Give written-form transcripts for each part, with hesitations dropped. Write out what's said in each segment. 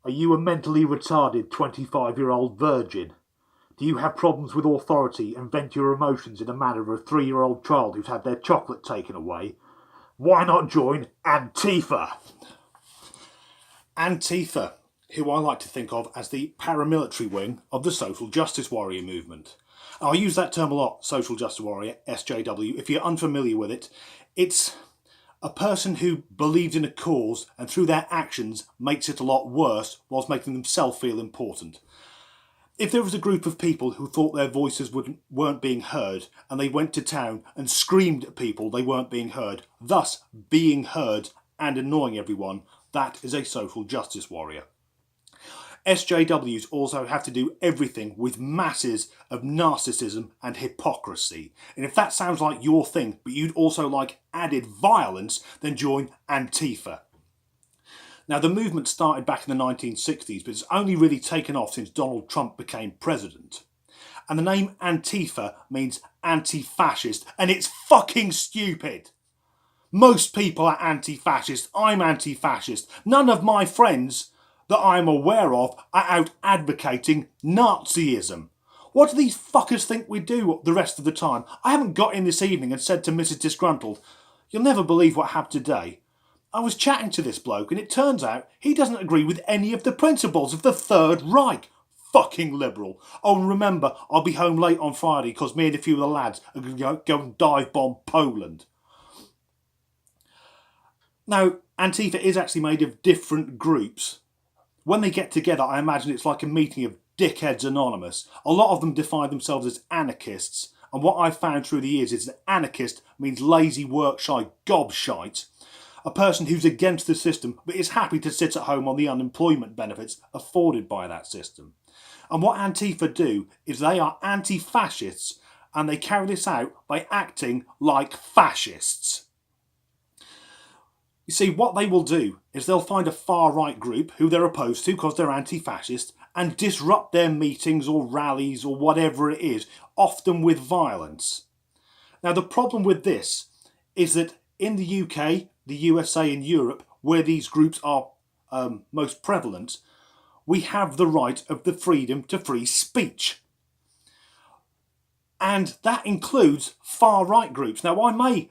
Are you a mentally retarded 25-year-old virgin? Do you have problems with authority and vent your emotions in the manner of a 3-year-old child who's had their chocolate taken away? Why not join Antifa? Antifa, who I like to think of as the paramilitary wing of the social justice warrior movement. I use that term a lot, social justice warrior, SJW. If you're unfamiliar with it, it's a person who believes in a cause and through their actions makes it a lot worse whilst making themselves feel important. If there was a group of people who thought their voices weren't being heard and they went to town and screamed at people they weren't being heard, thus being heard and annoying everyone, that is a social justice warrior. SJWs also have to do everything with masses of narcissism and hypocrisy. And if that sounds like your thing, but you'd also like added violence, then join Antifa. Now, the movement started back in the 1960s, but it's only really taken off since Donald Trump became president. And the name Antifa means anti-fascist, and it's fucking stupid. Most people are anti-fascist. I'm anti-fascist. None of my friends that I'm aware of are out advocating Nazism. What do these fuckers think we do the rest of the time? I haven't got in this evening and said to Mrs. Disgruntled, "You'll never believe what happened today. I was chatting to this bloke and it turns out he doesn't agree with any of the principles of the Third Reich. Fucking liberal. Oh, and remember, I'll be home late on Friday because me and a few of the lads are going to go and dive bomb Poland." Now, Antifa is actually made of different groups. When they get together, I imagine it's like a meeting of dickheads anonymous. A lot of them define themselves as anarchists, and what I've found through the years is that anarchist means lazy, work-shy gobshite. A person who's against the system but is happy to sit at home on the unemployment benefits afforded by that system. And what Antifa do is they are anti-fascists and they carry this out by acting like fascists. You see, what they will do is they'll find a far-right group who they're opposed to because they're anti-fascist and disrupt their meetings or rallies or whatever it is, often with violence. Now, the problem with this is that in the UK, the USA and Europe, where these groups are most prevalent, we have the right of the freedom to free speech. And that includes far-right groups. Now, I may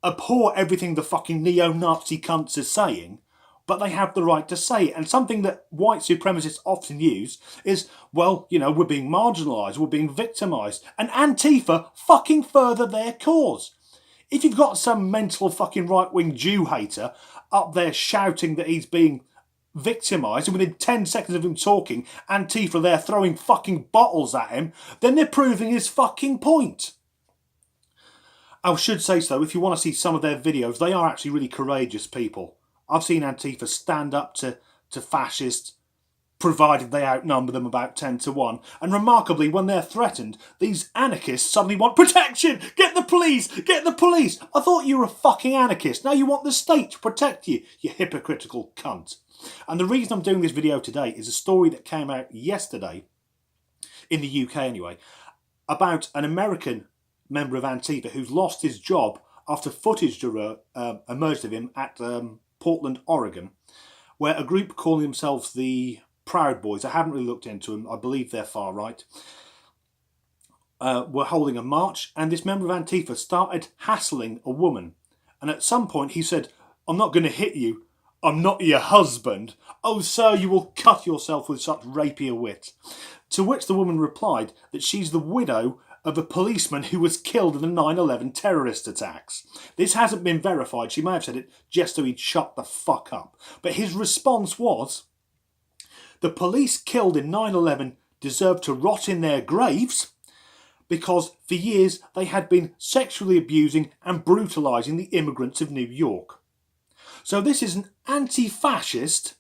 abhor everything the fucking neo-Nazi cunts are saying, but they have the right to say it. And something that white supremacists often use is, well, you know, we're being marginalised, we're being victimised. And Antifa fucking further their cause. If you've got some mental fucking right-wing Jew hater up there shouting that he's being victimised, and within 10 seconds of him talking, Antifa there throwing fucking bottles at him, then they're proving his fucking point. I should say so, if you want to see some of their videos, they are actually really courageous people. I've seen Antifa stand up to fascists, provided they outnumber them about 10 to 1. And remarkably, when they're threatened, these anarchists suddenly want protection! Get the police! Get the police! I thought you were a fucking anarchist. Now you want the state to protect you, you hypocritical cunt. And the reason I'm doing this video today is a story that came out yesterday, in the UK anyway, about an American member of Antifa who's lost his job after footage emerged of him at Portland, Oregon, where a group calling themselves the Proud Boys, I haven't really looked into them, I believe they're far right, were holding a march, and this member of Antifa started hassling a woman. And at some point he said, "I'm not going to hit you, I'm not your husband. Oh, sir, you will cut yourself with such rapier wit." To which the woman replied that she's the widow of a policeman who was killed in the 9/11 terrorist attacks. This hasn't been verified. She may have said it just so he'd shut the fuck up. But his response was, the police killed in 9/11 deserve to rot in their graves because for years they had been sexually abusing and brutalising the immigrants of New York. So this is an anti-fascist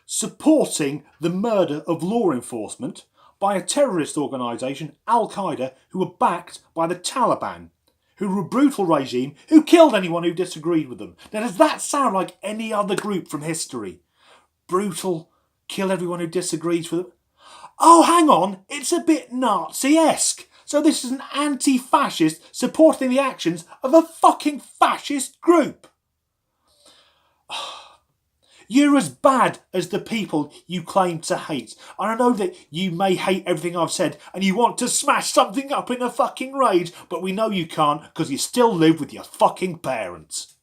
supporting the murder of law enforcement by a terrorist organisation, Al-Qaeda, who were backed by the Taliban, who were a brutal regime who killed anyone who disagreed with them. Now, does that sound like any other group from history? Brutal, kill everyone who disagrees with them? Oh, hang on, it's a bit Nazi-esque. So this is an anti-fascist supporting the actions of a fucking fascist group. You're as bad as the people you claim to hate. And I know that you may hate everything I've said and you want to smash something up in a fucking rage, but we know you can't because you still live with your fucking parents.